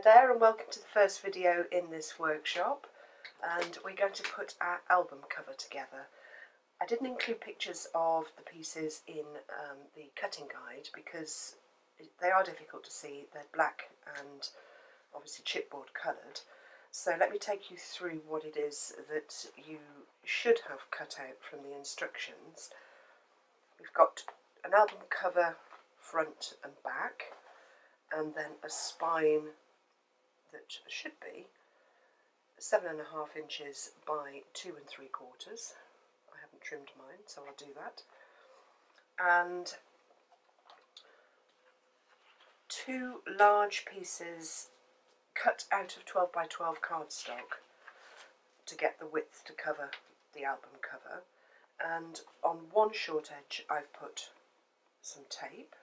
there, and welcome to the first video in this workshop, and we're going to put our album cover together. I didn't include pictures of the pieces in the cutting guide because they are difficult to see. They're black and obviously chipboard coloured. So let me take you through what it is that you should have cut out from the instructions. We've got an album cover front and back, and then a spine that should be 7.5 inches by 2 3/4. I haven't trimmed mine, so I'll do that. And 2 large pieces cut out of 12 by 12 cardstock to get the width to cover the album cover. And on one short edge I've put some tape.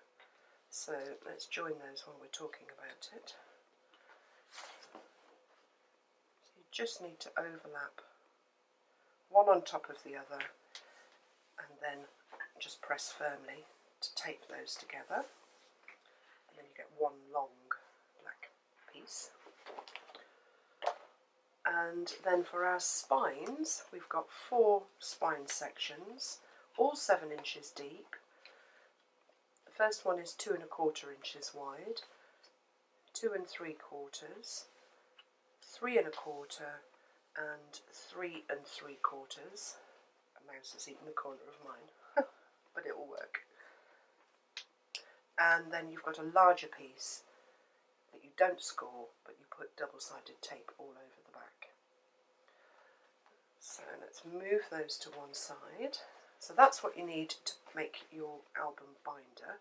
So let's join those while we're talking about it. So you just need to overlap one on top of the other and then just press firmly to tape those together. And then you get one long black piece. And then for our spines, we've got 4 spine sections, all 7 inches deep. The first one is 2 1/4 inches wide, 2 3/4, 3 1/4, and 3 3/4. A mouse has eaten the corner of mine, but it will work. And then you've got a larger piece that you don't score, but you put double-sided tape all over the back. So let's move those to one side. So that's what you need to make your album binder.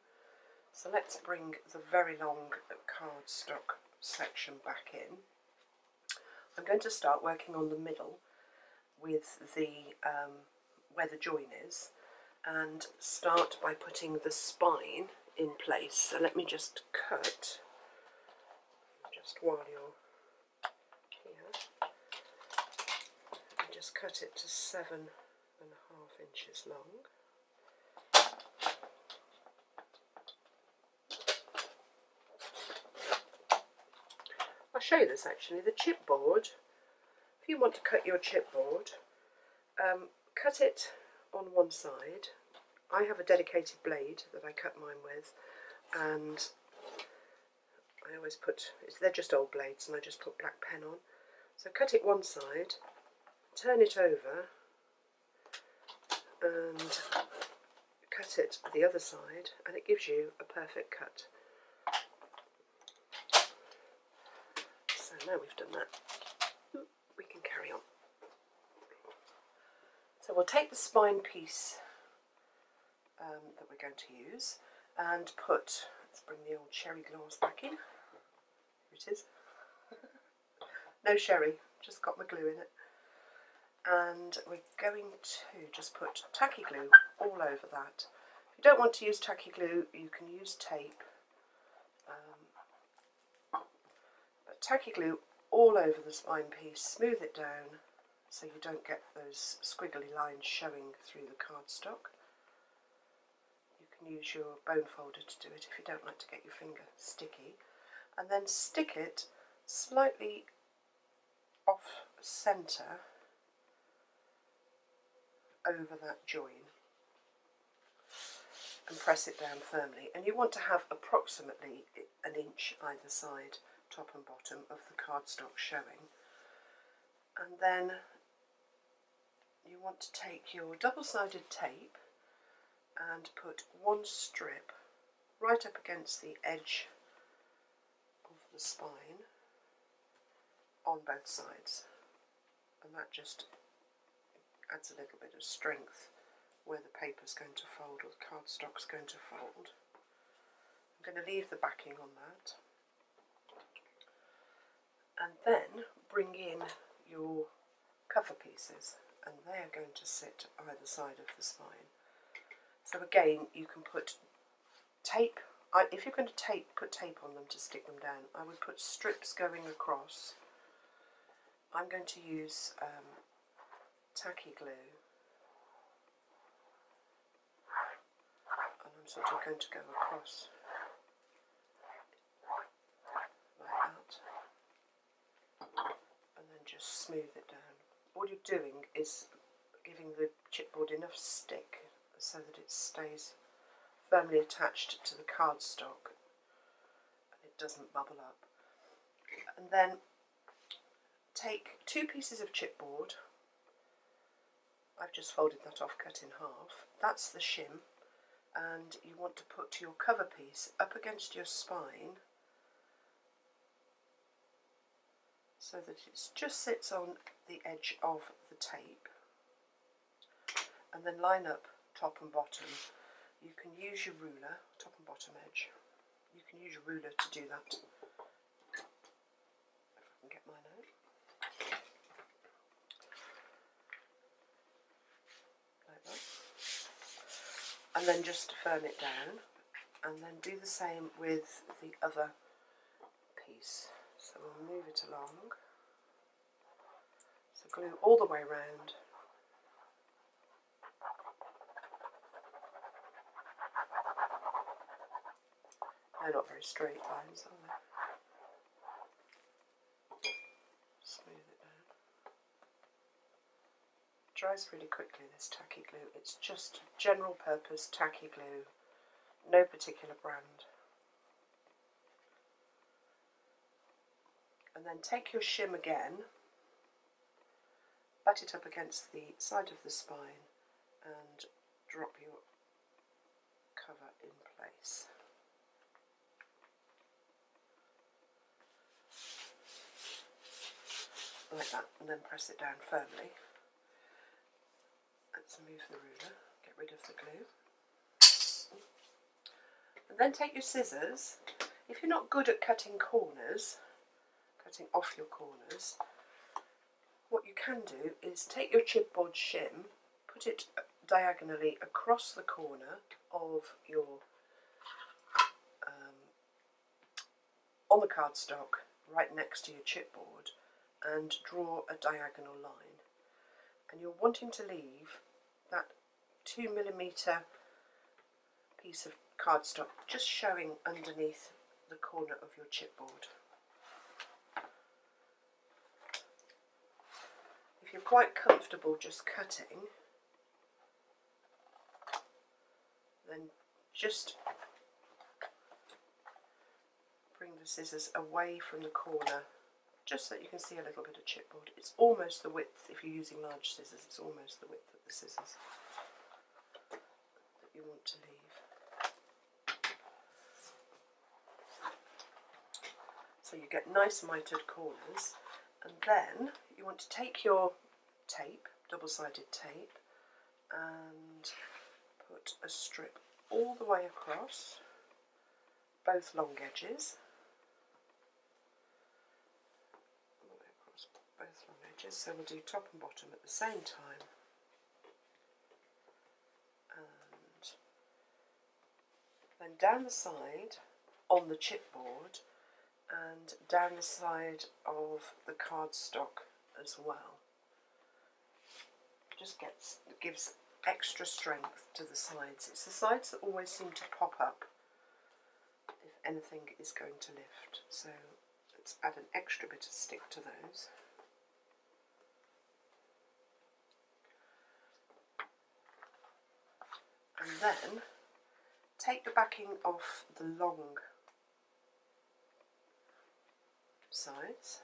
So let's bring the very long cardstock section back in. I'm going to start working on the middle with the where the join is, and start by putting the spine in place. So let me just cut, just while you're here, just cut it to 7.5 inches long. I'll show you this actually. The chipboard, if you want to cut your chipboard, cut it on one side. I have a dedicated blade that I cut mine with, and I always put, they're just old blades and I just put black pen on. So cut it one side, turn it over and cut it the other side, and it gives you a perfect cut. So now we've done that, we can carry on. So we'll take the spine piece that we're going to use and put, let's bring the old sherry glass back in. Here it is. No sherry, just got my glue in it. And we're going to just put tacky glue all over that. If you don't want to use tacky glue, you can use tape. But tacky glue all over the spine piece, smooth it down so you don't get those squiggly lines showing through the cardstock. You can use your bone folder to do it if you don't like to get your finger sticky. And then stick it slightly off centre over that join and press it down firmly. And you want to have approximately 1 inch either side, top and bottom, of the cardstock showing. And then you want to take your double-sided tape and put one strip right up against the edge of the spine on both sides, and that just adds a little bit of strength where the paper's going to fold or the cardstock's going to fold. I'm going to leave the backing on that, and then bring in your cover pieces, and they are going to sit either side of the spine. So again, you can put tape, if you're going to put tape on them to stick them down, I would put strips going across. I'm going to use tacky glue, and I'm sort of going to go across like that. just smooth it down. All you're doing is giving the chipboard enough stick so that it stays firmly attached to the cardstock and it doesn't bubble up. And then take 2 pieces of chipboard. I've just folded that off, cut in half. That's the shim, and you want to put your cover piece up against your spine so that it just sits on the edge of the tape, and then line up top and bottom. You can use your ruler, top and bottom edge. You can use your ruler to do that. If I can get mine out. Like that. And then just firm it down, and then do the same with the other piece. So we'll move it along. So glue all the way around. They're not very straight lines, are they? Smooth it down. It dries really quickly, this tacky glue. It's just general purpose tacky glue, no particular brand. And then take your shim again, butt it up against the side of the spine and drop your cover in place. Like that, and then press it down firmly. Let's move the ruler, get rid of the glue. And then take your scissors. If you're not good at cutting corners, cutting off your corners, what you can do is take your chipboard shim, put it diagonally across the corner of your, on the cardstock, right next to your chipboard, and draw a diagonal line. And you're wanting to leave that 2mm piece of cardstock just showing underneath the corner of your chipboard. If you're quite comfortable just cutting, then just bring the scissors away from the corner, just so that you can see a little bit of chipboard. It's almost the width, if you're using large scissors, it's almost the width of the scissors that you want to leave. So you get nice mitered corners, and then you want to take your tape, double-sided tape, and put a strip all the way across both long edges. Both long edges, so we'll do top and bottom at the same time, and then down the side on the chipboard and down the side of the cardstock as well. Just gives extra strength to the sides. It's the sides that always seem to pop up if anything is going to lift, so let's add an extra bit of stick to those. And then take the backing off the long sides.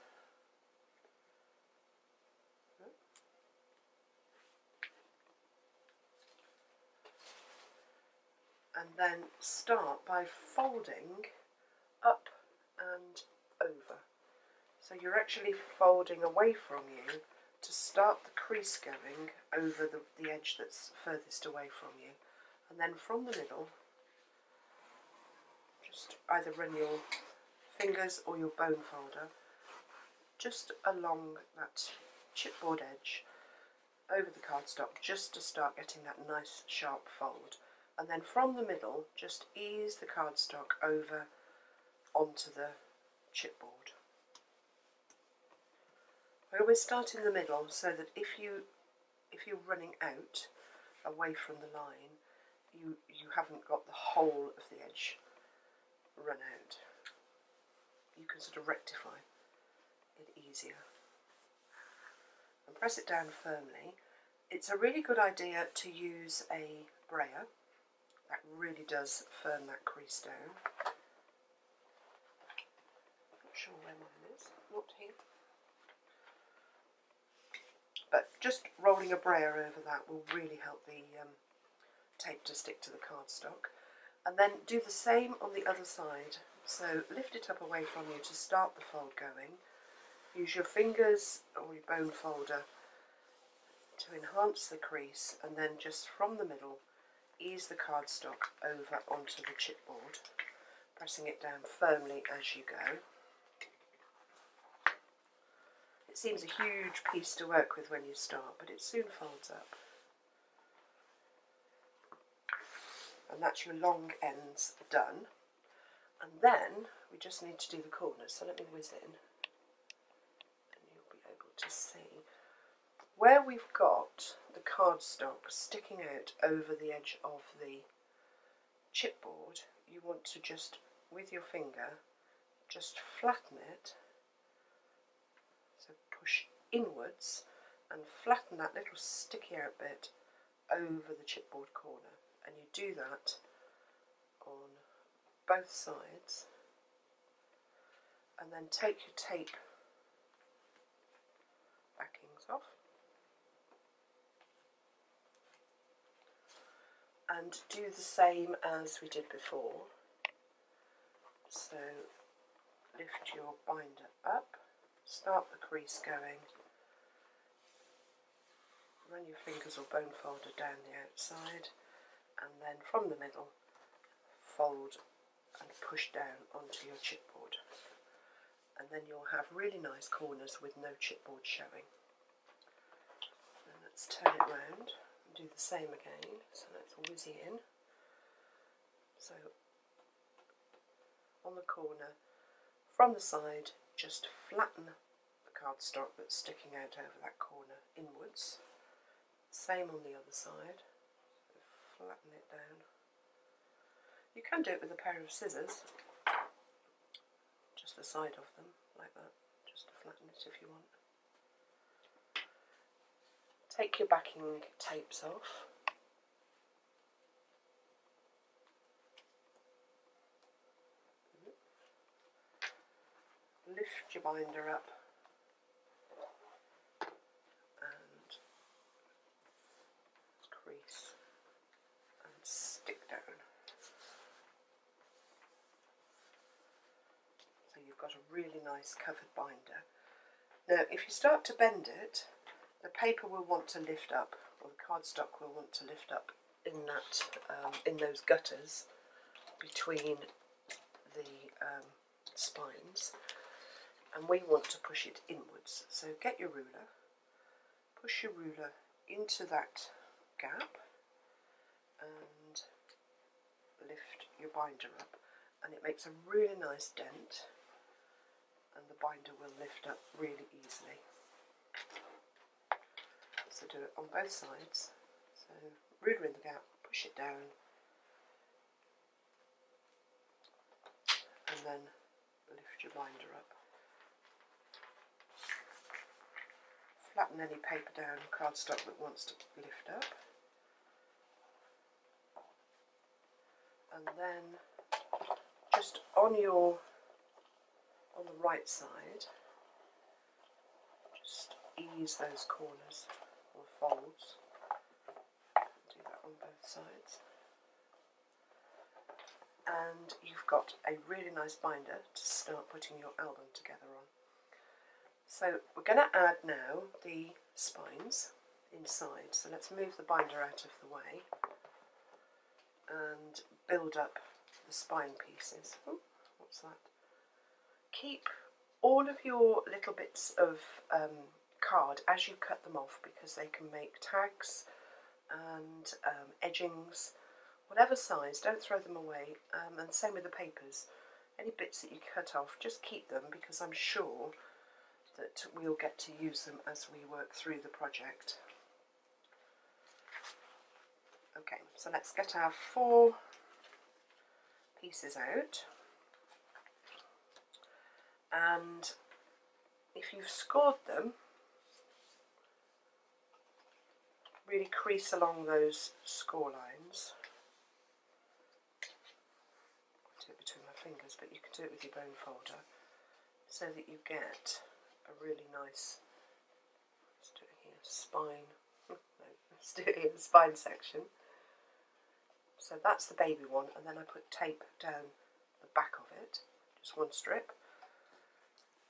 And then start by folding up and over. So you're actually folding away from you to start the crease going over the edge that's furthest away from you. And then from the middle, just either run your fingers or your bone folder just along that chipboard edge over the cardstock, just to start getting that nice sharp fold. And then from the middle, just ease the cardstock over onto the chipboard. I always start in the middle so that if you're running out away from the line, you haven't got the whole of the edge run out. You can sort of rectify it easier. and press it down firmly. It's a really good idea to use a brayer. That really does firm that crease down. Not sure where mine is, not here. But just rolling a brayer over that will really help the tape to stick to the cardstock. And then do the same on the other side. So lift it up away from you to start the fold going. Use your fingers or your bone folder to enhance the crease, and then just from the middle ease the cardstock over onto the chipboard, pressing it down firmly as you go. It seems a huge piece to work with when you start, but it soon folds up. And that's your long ends done. And then we just need to do the corners, so let me whiz in and you'll be able to see. Where we've got the cardstock sticking out over the edge of the chipboard, you want to just, with your finger, just flatten it. So push inwards and flatten that little sticky out bit over the chipboard corner. And you do that on both sides. And then take your tape backings off. And do the same as we did before. So lift your binder up, start the crease going, run your fingers or bone folder down the outside, and then from the middle fold and push down onto your chipboard. And then you'll have really nice corners with no chipboard showing. And let's turn it round. Do the same again, so let's whiz in. So on the corner, from the side, just flatten the cardstock that's sticking out over that corner inwards. Same on the other side, so flatten it down. You can do it with a pair of scissors, just the side of them, like that, just to flatten it if you want. Take your backing tapes off. Lift your binder up and crease and stick down. So you've got a really nice covered binder. Now if you start to bend it, the paper will want to lift up, or the cardstock will want to lift up in that, in those gutters between the spines, and we want to push it inwards. So get your ruler, push your ruler into that gap, and lift your binder up, and it makes a really nice dent, and the binder will lift up really easily. So do it on both sides. So ruler in the gap, push it down, and then lift your binder up. Flatten any paper down, cardstock that wants to lift up. And then just on the right side, just ease those corners or folds. Do that on both sides. And you've got a really nice binder to start putting your album together on. So we're going to add now the spines inside. So let's move the binder out of the way and build up the spine pieces. Oh, what's that? Keep all of your little bits of card as you cut them off, because they can make tags and edgings, whatever size. Don't throw them away, and same with the papers. Any bits that you cut off, just keep them, because I'm sure that we'll get to use them as we work through the project. Okay, so let's get our 4 pieces out, and if you've scored them, really crease along those score lines. I do it between my fingers, but you can do it with your bone folder, so that you get a really nice, let's do it here, spine, no, let's do it here, the spine section. So that's the baby one, and then I put tape down the back of it, just one strip,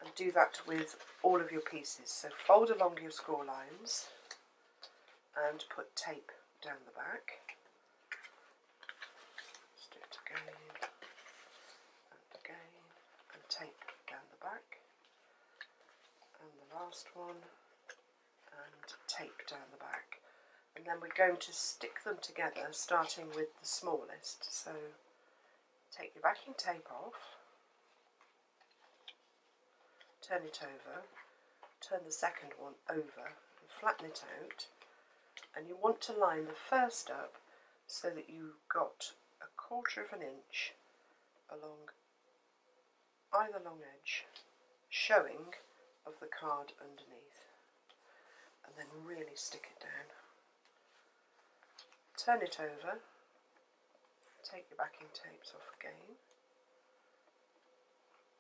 and do that with all of your pieces. So fold along your score lines and put tape down the back. Let's do it again and again, and tape down the back, and the last one, and tape down the back. And then we're going to stick them together, starting with the smallest. So take your backing tape off, turn it over, turn the second one over and flatten it out, and you want to line the first up so that you've got 1/4 of an inch along either long edge showing of the card underneath, and then really stick it down. Turn it over, take your backing tapes off again.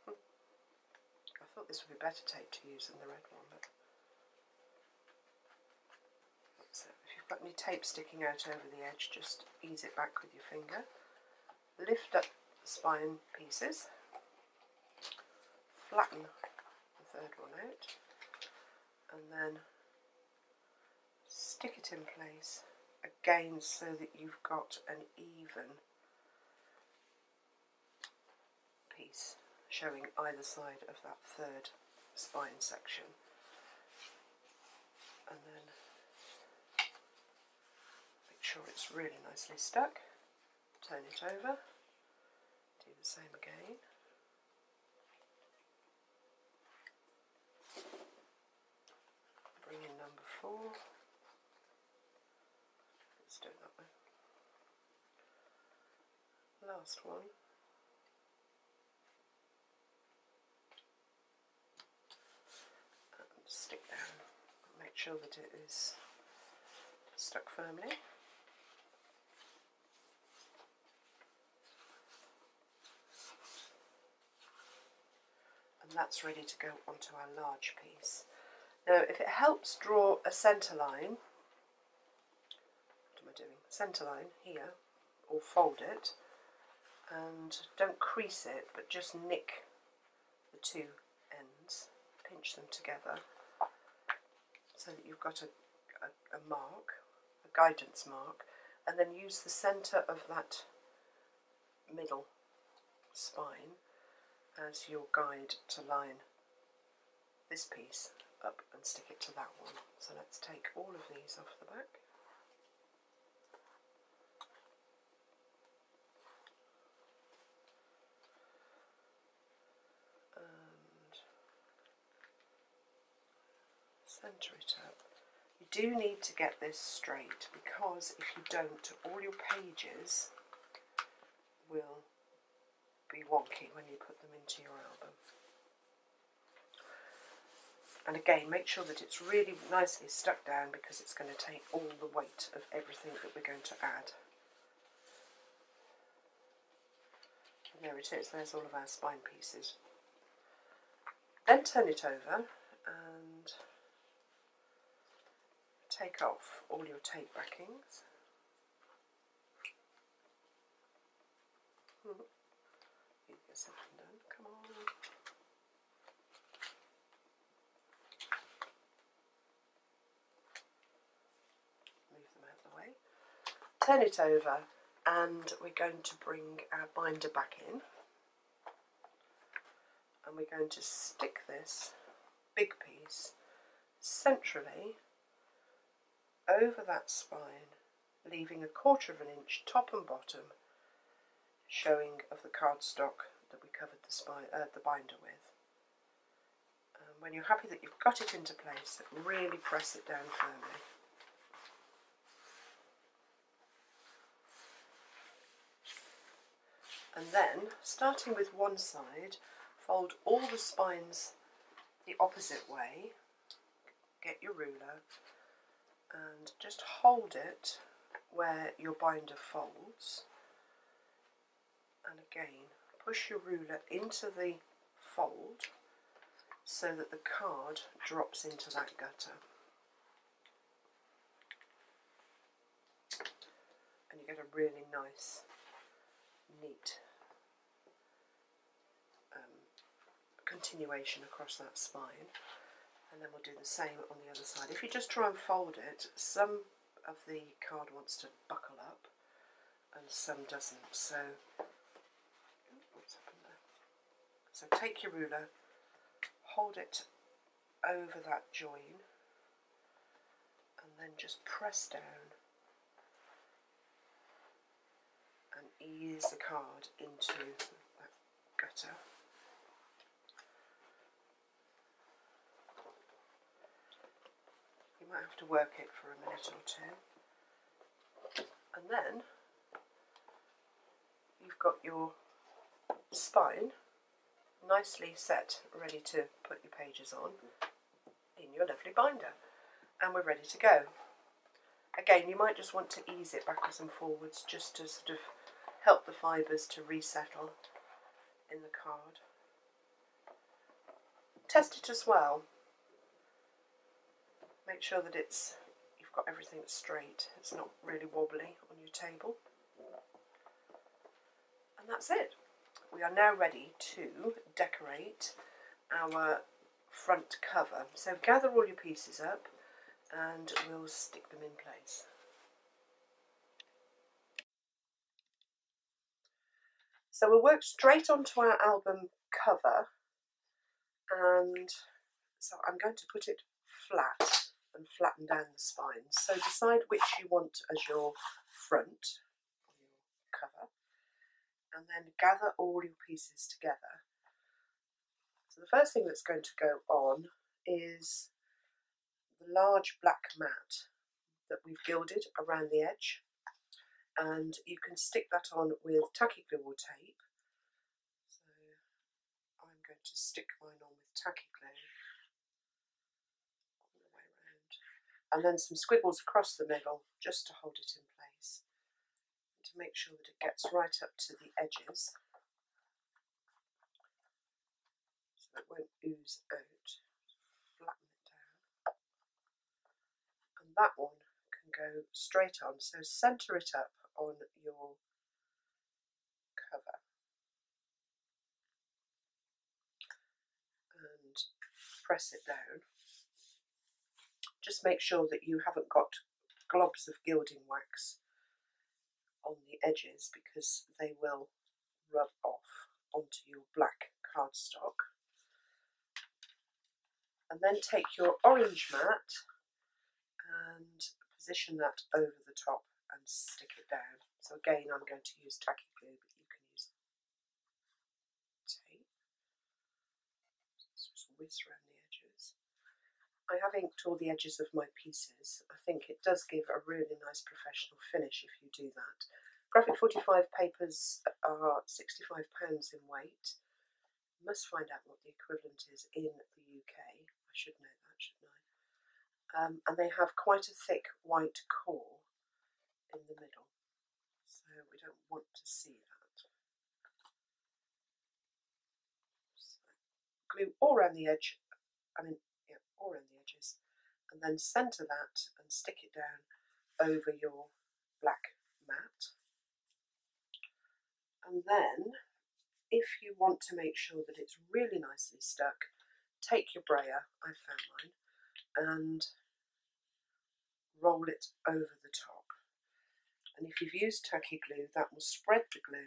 I thought this would be better tape to use than the red one, but so if you've got any tape sticking out over the edge, just ease it back with your finger. Lift up the spine pieces, flatten the third one out, and then stick it in place again so that you've got an even piece showing either side of that third spine section. And then make sure it's really nicely stuck. Turn it over, do the same again. Bring in number 4. Let's do it that way. Last one. And stick down. Make sure that it is stuck firmly. And that's ready to go onto our large piece. Now, if it helps, draw a centre line. What am I doing? Centre line here, or fold it, and don't crease it, but just nick the two ends, pinch them together, so that you've got a mark, a guidance mark, and then use the centre of that middle spine as your guide to line this piece up and stick it to that one. So let's take all of these off the back. And centre it up. You do need to get this straight, because if you don't, all your pages will be wonky when you put them into your album. And again, make sure that it's really nicely stuck down, because it's going to take all the weight of everything that we're going to add. And there it is, there's all of our spine pieces. Then turn it over and take off all your tape backings. You get something done, come on. Move them out of the way. Turn it over, and we're going to bring our binder back in. And we're going to stick this big piece centrally over that spine, leaving 1/4 of an inch top and bottom showing of the cardstock that we covered the binder with. When you're happy that you've got it into place, really press it down firmly. And then, starting with one side, fold all the spines the opposite way, get your ruler, and just hold it where your binder folds, and again push your ruler into the fold so that the card drops into that gutter, and you get a really nice, neat continuation across that spine. And then we'll do the same on the other side. If you just try and fold it, some of the card wants to buckle up and some doesn't. So, what's happened there? So take your ruler, hold it over that join, and then just press down and ease the card into that gutter. You might have to work it for a minute or two, and then you've got your spine nicely set, ready to put your pages on in your lovely binder, and we're ready to go. Again, you might just want to ease it backwards and forwards just to sort of help the fibres to resettle in the card. Test it as well. Make sure that you've got everything straight, it's not really wobbly on your table. And that's it. We are now ready to decorate our front cover. So gather all your pieces up and we'll stick them in place. So we'll work straight onto our album cover, and so I'm going to put it flat and flatten down the spines. So decide which you want as your front on your cover, and then gather all your pieces together. So the first thing that's going to go on is the large black mat that we've gilded around the edge, and you can stick that on with tacky glue or tape. So I'm going to stick mine on with tacky glue all the way around, and then some squiggles across the middle just to hold it in place, to make sure that it gets right up to the edges so it won't ooze out. Flatten it down, and that one can go straight on, so centre it up on your cover and press it down. Just make sure that you haven't got globs of gilding wax on the edges, because they will rub off onto your black cardstock. And then take your orange mat and position that over the top and stick it down. So again, I'm going to use tacky glue, but you can use tape. Just whiz around the edges. I have inked all the edges of my pieces. I think it does give a really nice professional finish if you do that. Graphic 45 papers are £65 in weight. You must find out what the equivalent is in the UK. I should know that, shouldn't I? And they have quite a thick white core in the middle, so we don't want to see that. So glue all around the edge, all around the edges, and then centre that and stick it down over your black mat. And then, if you want to make sure that it's really nicely stuck, take your brayer, I found mine, and roll it over the top. And if you've used tacky glue, that will spread the glue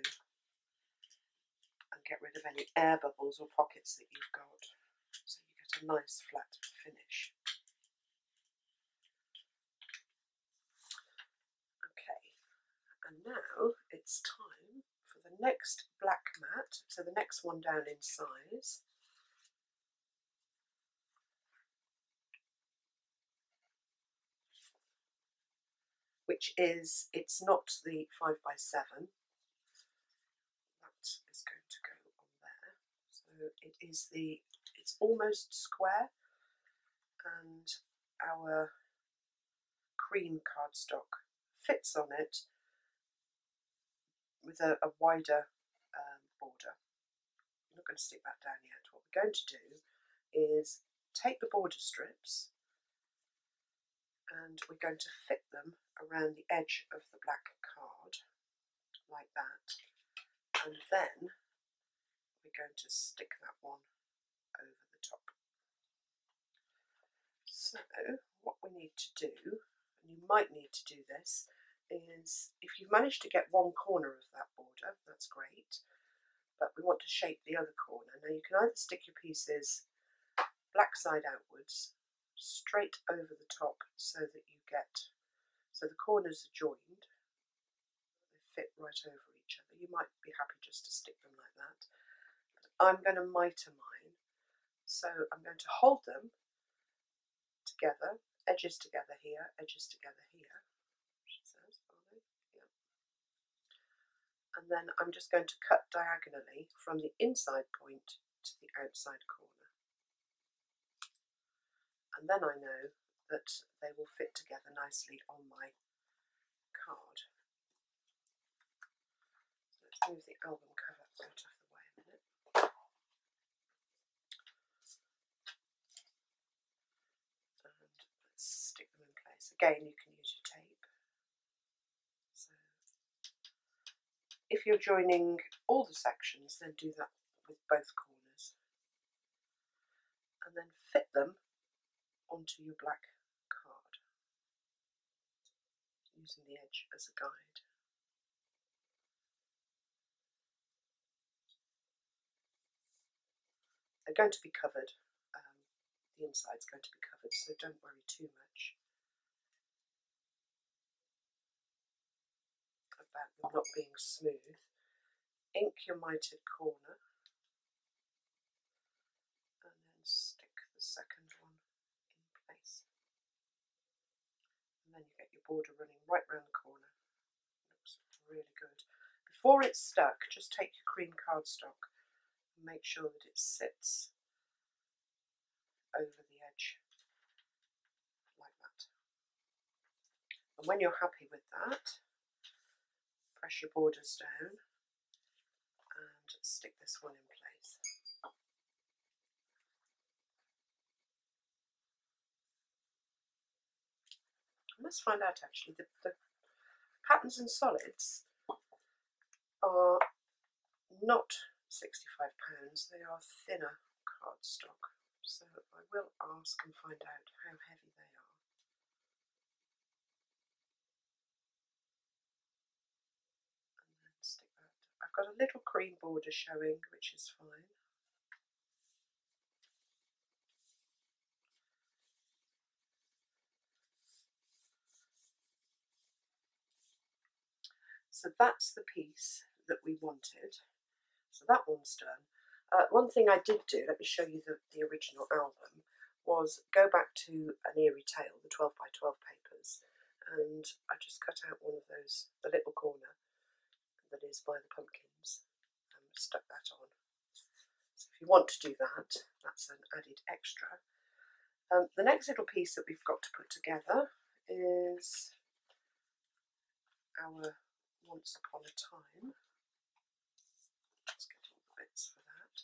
and get rid of any air bubbles or pockets that you've got, so you get a nice flat finish. Okay, and now it's time for the next black mat, so the next one down in size. Which is, it's not the 5x7, that is going to go on there. So it is it's almost square, and our cream cardstock fits on it with a wider border. I'm not going to stick that down yet. What we're going to do is take the border strips and we're going to fit them around the edge of the black card like that, and then we're going to stick that one over the top. So what we need to do, and you might need to do this, is if you've managed to get one corner of that border, that's great, but we want to shape the other corner. Now you can either stick your pieces black side outwards straight over the top so that you get, so the corners are joined, they fit right over each other. You might be happy just to stick them like that. But I'm going to mitre mine, so I'm going to hold them together, edges together here, edges together here, she says, are they? Yeah. And then I'm just going to cut diagonally from the inside point to the outside corner. And then I know that they will fit together nicely on my card. So let's move the album cover out of the way a minute. And let's stick them in place. Again, you can use your tape. So if you're joining all the sections, then do that with both corners. And then fit them onto your black card, using the edge as a guide. They're going to be covered, the inside's going to be covered, so don't worry too much about them not being smooth. Ink your mitered corner and then stick the second one in place. And then you get your border running right round the corner. Looks really good. Before it's stuck, just take your cream cardstock and make sure that it sits over the edge like that. And when you're happy with that, press your borders down and stick this one in place. I must find out actually, the patterns and solids are not £65, they are thinner cardstock, so I will ask and find out how heavy they are. And then stick that. I've got a little cream border showing, which is fine. So that's the piece that we wanted. So that one's done. One thing I did do, let me show you the original album, was go back to An Eerie Tale, the 12 by 12 papers, and I just cut out one of those, the little corner that is by the pumpkins, and stuck that on. So if you want to do that, that's an added extra. The next little piece that we've got to put together is our Once Upon a Time. Let's get all the bits for that.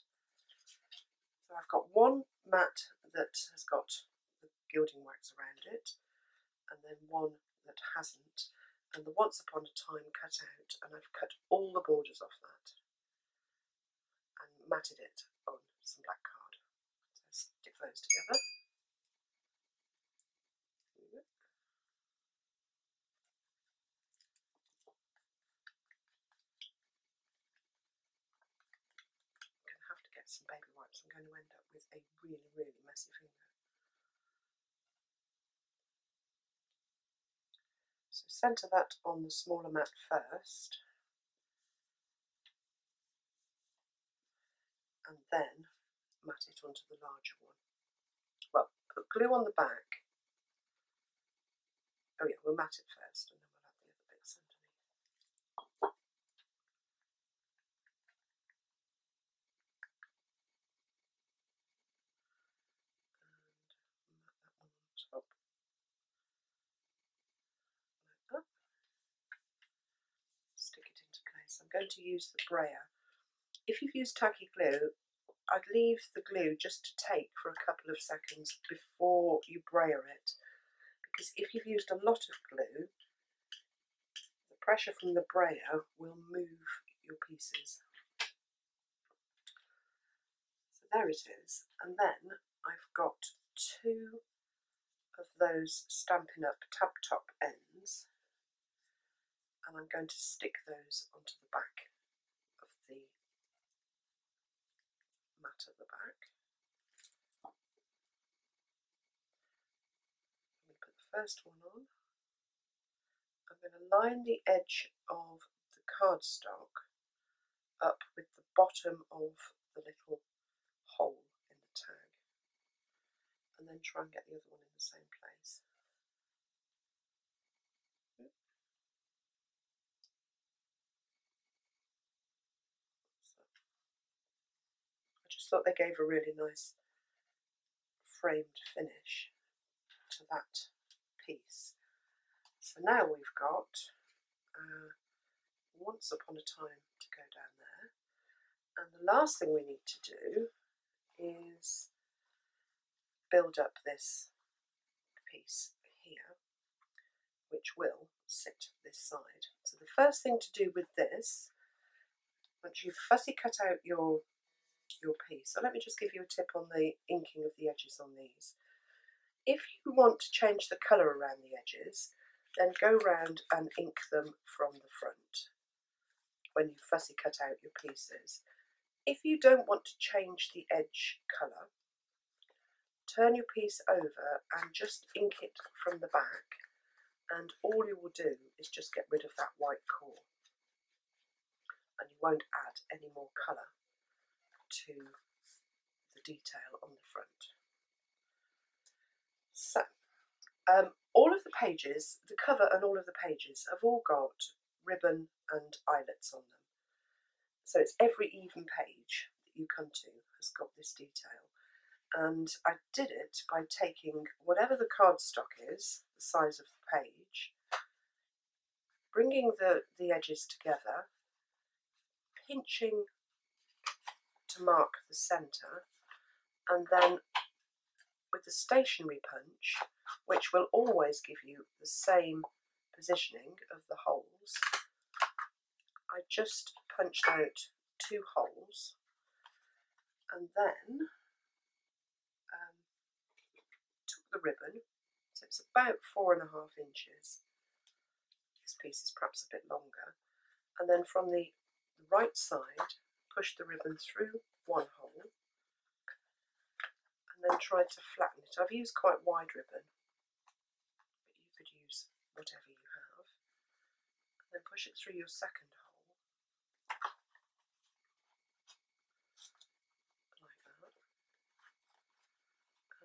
So I've got one mat that has got the gilding wax around it, and then one that hasn't, and the Once Upon a Time cut out, and I've cut all the borders off that and matted it on some black card. So stick those together. Some baby wipes. I'm going to end up with a really, really messy finger. So centre that on the smaller mat first, and then mat it onto the larger one. Well, put glue on the back. Oh yeah, we'll mat it first and then we'll add the other bits underneath. And mat that one on top. this. I'm going to use the brayer. If you've used tacky glue, I'd leave the glue just to take for a couple of seconds before you brayer it, because if you've used a lot of glue, the pressure from the brayer will move your pieces. So there it is, and then I've got two of those Stampin' Up! Tab top ends, and I'm going to stick those onto the back of the mat at the back. I'm going to put the first one on. I'm going to line the edge of the cardstock up with the bottom of the little hole in the tag, and then try and get the other one in the same place. So I just thought they gave a really nice framed finish to that piece. So now we've got Once Upon a Time to go down there, and the last thing we need to do is build up this piece here, which will sit this side. So the first thing to do with this, once you've fussy cut out your piece, so let me just give you a tip on the inking of the edges on these. If you want to change the colour around the edges, then go round and ink them from the front when you fussy cut out your pieces. If you don't want to change the edge colour, turn your piece over and just ink it from the back, and all you will do is just get rid of that white core, and you won't add any more colour to the detail on the front. So all of the pages, the cover and all of the pages have all got ribbon and eyelets on them. So it's every even page that you come to has got this detail. And I did it by taking whatever the cardstock is, the size of the page, bringing the edges together, pinching to mark the centre, and then with the stationery punch, which will always give you the same positioning of the holes, I just punched out 2 holes, and then took the ribbon, so it's about 4.5 inches. This piece is perhaps a bit longer, and then from the right side, push the ribbon through one hole, and then try to flatten it. I've used quite wide ribbon, but you could use whatever you have, and then push it through your second hole, like that,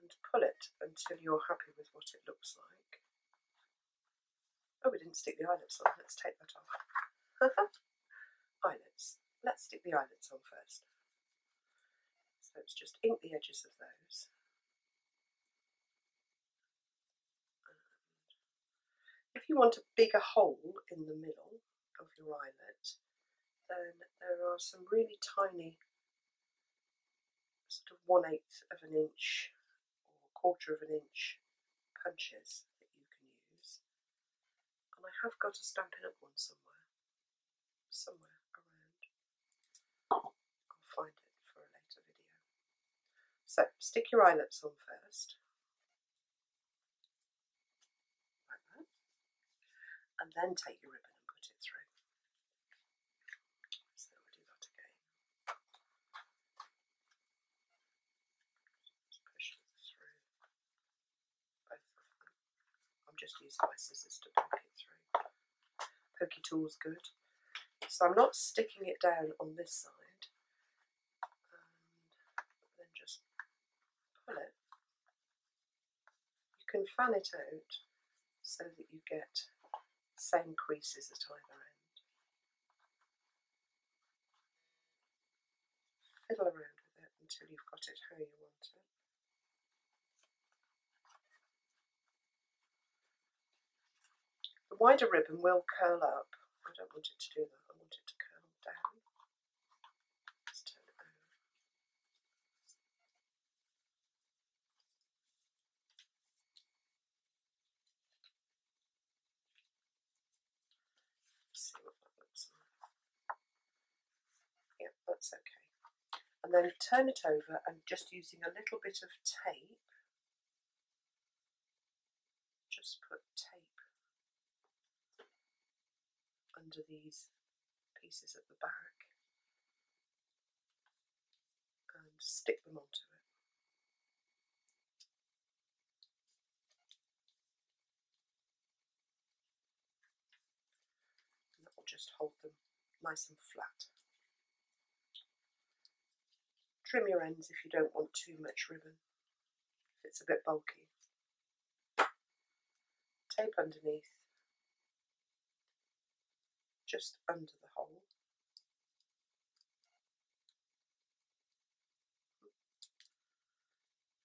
and pull it until you're happy with what it looks like. Oh, we didn't stick the eyelets on. Let's take that off. Eyelets. Let's stick the eyelets on first. So let's just ink the edges of those. And if you want a bigger hole in the middle of your eyelet, then there are some really tiny, sort of 1/8 of an inch or 1/4 of an inch punches that you can use. And I have got a Stampin' Up! One somewhere around. I'll find it for a later video. So stick your eyelets on first, like that, and then take your ribbon and put it through. So we'll do that again. Just push it through both of them. I'm just using my scissors to poke it through. Pokey tool's good. So I'm not sticking it down on this side, and then just pull it. You can fan it out so that you get the same creases at either end. Fiddle around with it until you've got it how you want it. The wider ribbon will curl up. I don't want it to do that, I want it to curl. see what that looks like. Yeah, that's okay. And then turn it over and just using a little bit of tape, just put tape under these pieces at the back and stick them onto it. And that will just hold them nice and flat. Trim your ends if you don't want too much ribbon, if it's a bit bulky. Tape underneath, just under the hole.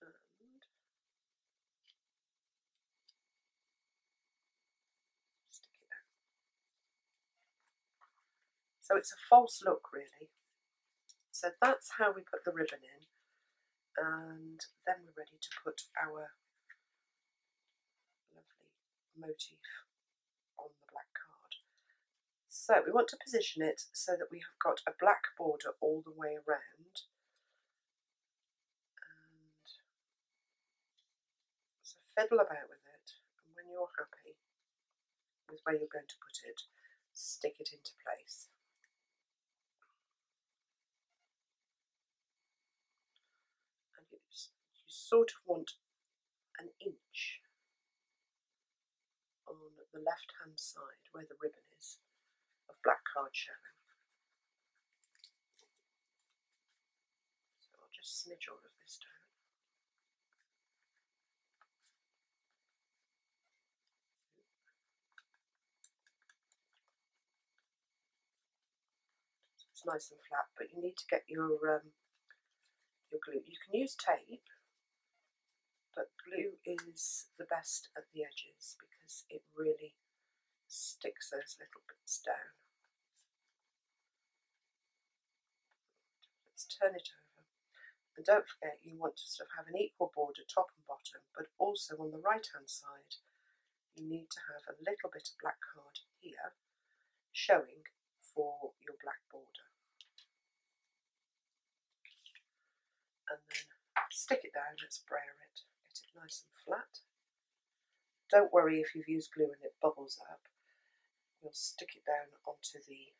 And stick it out. So it's a false look really. So that's how we put the ribbon in, and then we're ready to put our lovely motif on the black card. So we want to position it so that we have got a black border all the way around. And so fiddle about with it, and when you're happy with where you're going to put it, stick it into place. And you sort of want an inch on the left hand side where the ribbon is of black card showing. So I'll just smidge all of this down. It's nice and flat, but you need to get your glue. You can use tape, but glue is the best at the edges because it really sticks those little bits down. Let's turn it over. And don't forget, you want to sort of have an equal border top and bottom, but also on the right hand side you need to have a little bit of black card here showing for your black border. And then stick it down, let's brayer it, get it nice and flat. Don't worry if you've used glue and it bubbles up. We'll stick it down onto the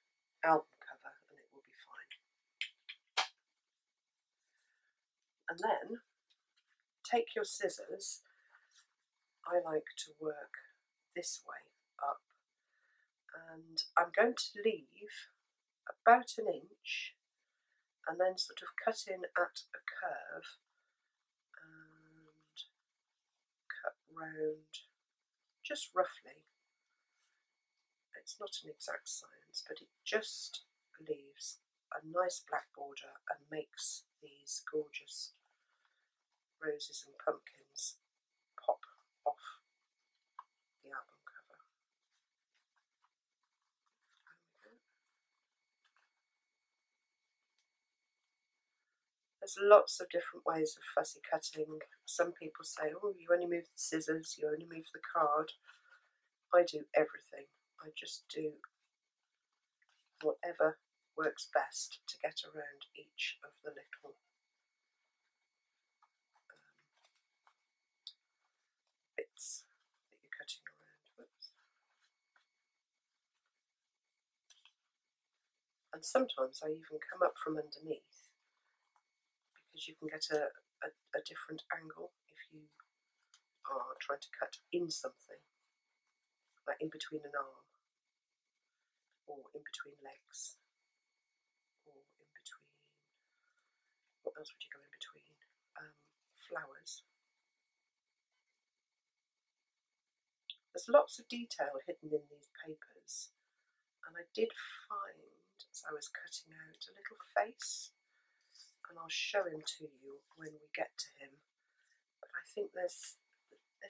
album cover and it will be fine. And then take your scissors. I like to work this way up, and I'm going to leave about an inch and then sort of cut in at a curve and cut round just roughly. It's not an exact science, but it just leaves a nice black border and makes these gorgeous roses and pumpkins pop off the album cover. There's lots of different ways of fussy cutting. Some people say, oh, you only move the scissors, you only move the card. I do everything. I just do whatever works best to get around each of the little bits that you're cutting around. Whoops. And sometimes I even come up from underneath because you can get a different angle if you are trying to cut in something, like in between an arm, or in between legs, or in between, what else would you go in between? Flowers. There's lots of detail hidden in these papers, and I did find, as I was cutting out, a little face, and I'll show him to you when we get to him. But I think there's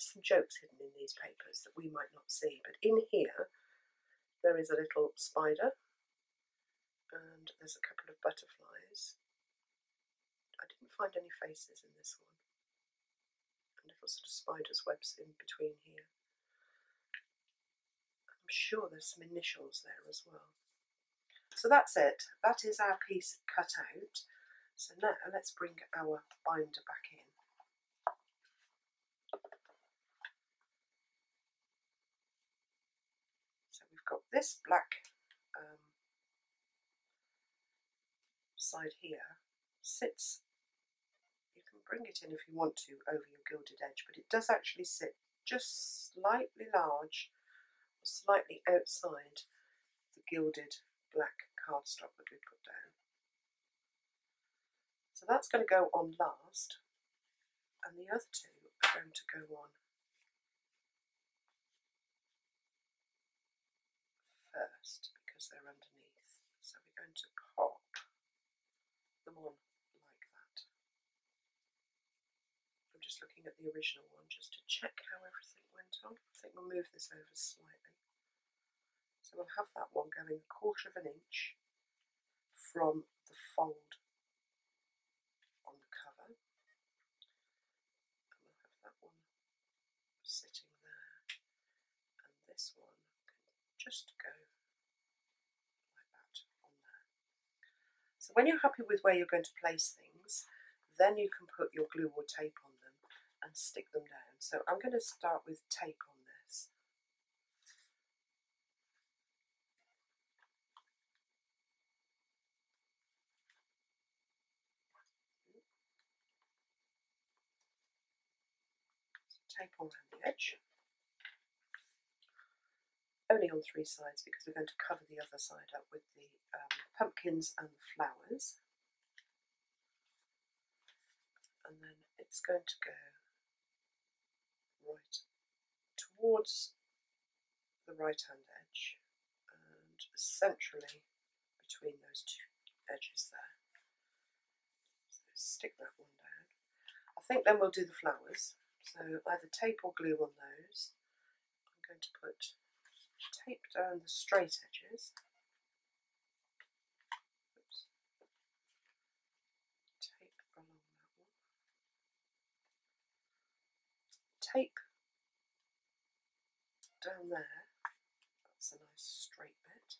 some jokes hidden in these papers that we might not see. But in here there is a little spider, and there's a couple of butterflies. I didn't find any faces in this one. And little sort of spider's webs in between here. I'm sure there's some initials there as well. So that's it. That is our piece cut out. So now let's bring our binder back in. So we've got this black side here, sits, you can bring it in if you want to over your gilded edge, but it does actually sit just slightly large, slightly outside the gilded black cardstock that we put down. So that's going to go on last, and the other two are going to go on first because they're underneath. So we're going to pop them on like that. I'm just looking at the original one just to check how everything went on. I think we'll move this over slightly. So we'll have that one going 1/4 of an inch from the fold on the cover. And we'll have that one sitting there. And this one can just go like that on there. So when you're happy with where you're going to place things, then you can put your glue or tape on them and stick them down. So I'm going to start with tape on this. Tape all around the edge, only on 3 sides because we're going to cover the other side up with the pumpkins and the flowers, and then it's going to go right towards the right hand edge and centrally between those 2 edges there. So stick that one down. I think then we'll do the flowers. So either tape or glue on those. I'm going to put tape down the straight edges. Oops. Tape along that one. Tape down there. That's a nice straight bit.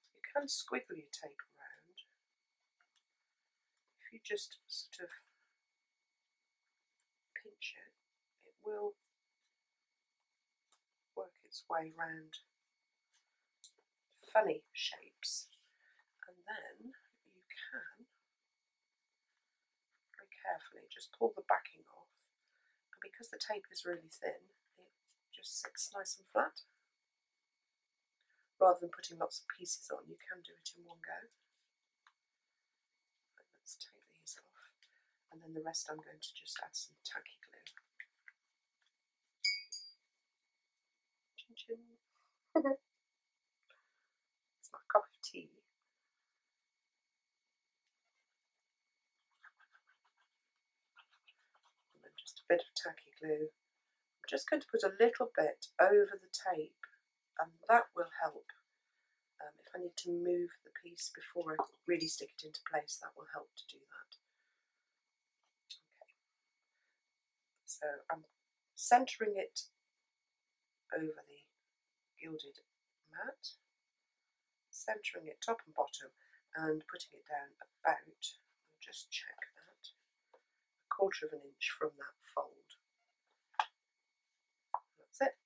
And you can squiggle your tape around. If you just sort of pinch it, it will work its way round funny shapes, and then you can very carefully just pull the backing off, and because the tape is really thin, it just sits nice and flat. Rather than putting lots of pieces on, you can do it in one go. Let's take these off, and then the rest I'm going to just add some tacky glue. Chin chin. It's my cup of tea. And then just a bit of tacky glue. I'm just going to put a little bit over the tape, and that will help. If I need to move the piece before I really stick it into place, that will help to do that. Okay. So I'm centering it over the gilded mat, centering it top and bottom, and putting it down about, I'll just check that, 1/4 of an inch from that fold. That's it.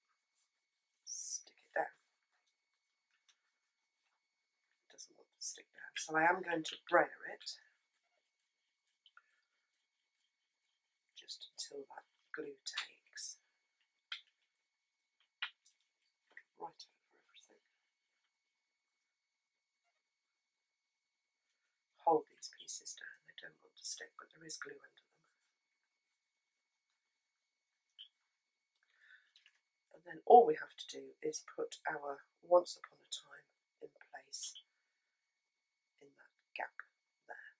Stick it down. It doesn't want to stick down, so I am going to brayer it just until that glue takes right over everything. Hold these pieces down, they don't want to stick, but there is glue under them. And then all we have to do is put our Once Upon a Time in place in that gap there.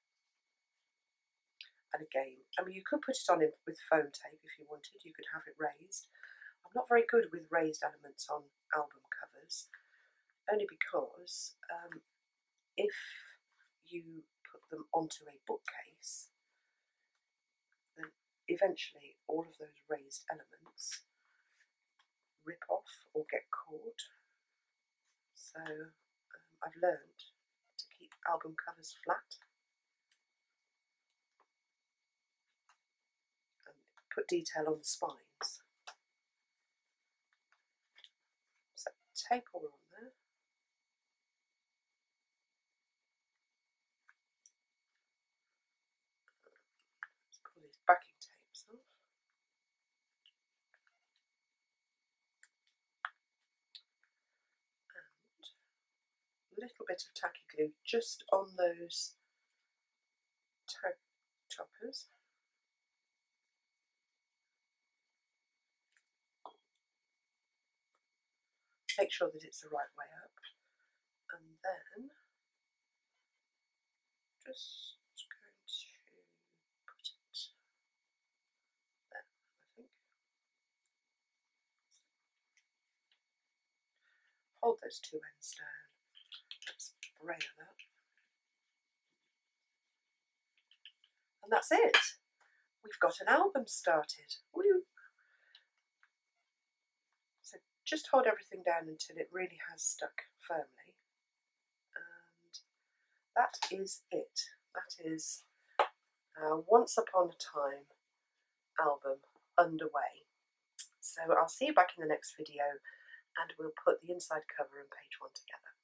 And again, I mean, you could put it on with foam tape if you wanted, you could have it raised. I'm not very good with raised elements on album covers, only because if you put them onto a bookcase, then eventually all of those raised elements rip off or get caught. So I've learned to keep album covers flat and put detail on the spines. So tape all on there. Let's pull these backing tapes off. And a little bit of tacky glue just on those toe toppers. Make sure that it's the right way up, and then just going to put it there, I think. Hold those two ends down. Let's braille that. And that's it. We've got an album started. Woo! So just hold everything down until it really has stuck firmly. And that is it. That is Once Upon a Time album underway. So I'll see you back in the next video, and we'll put the inside cover and page 1 together.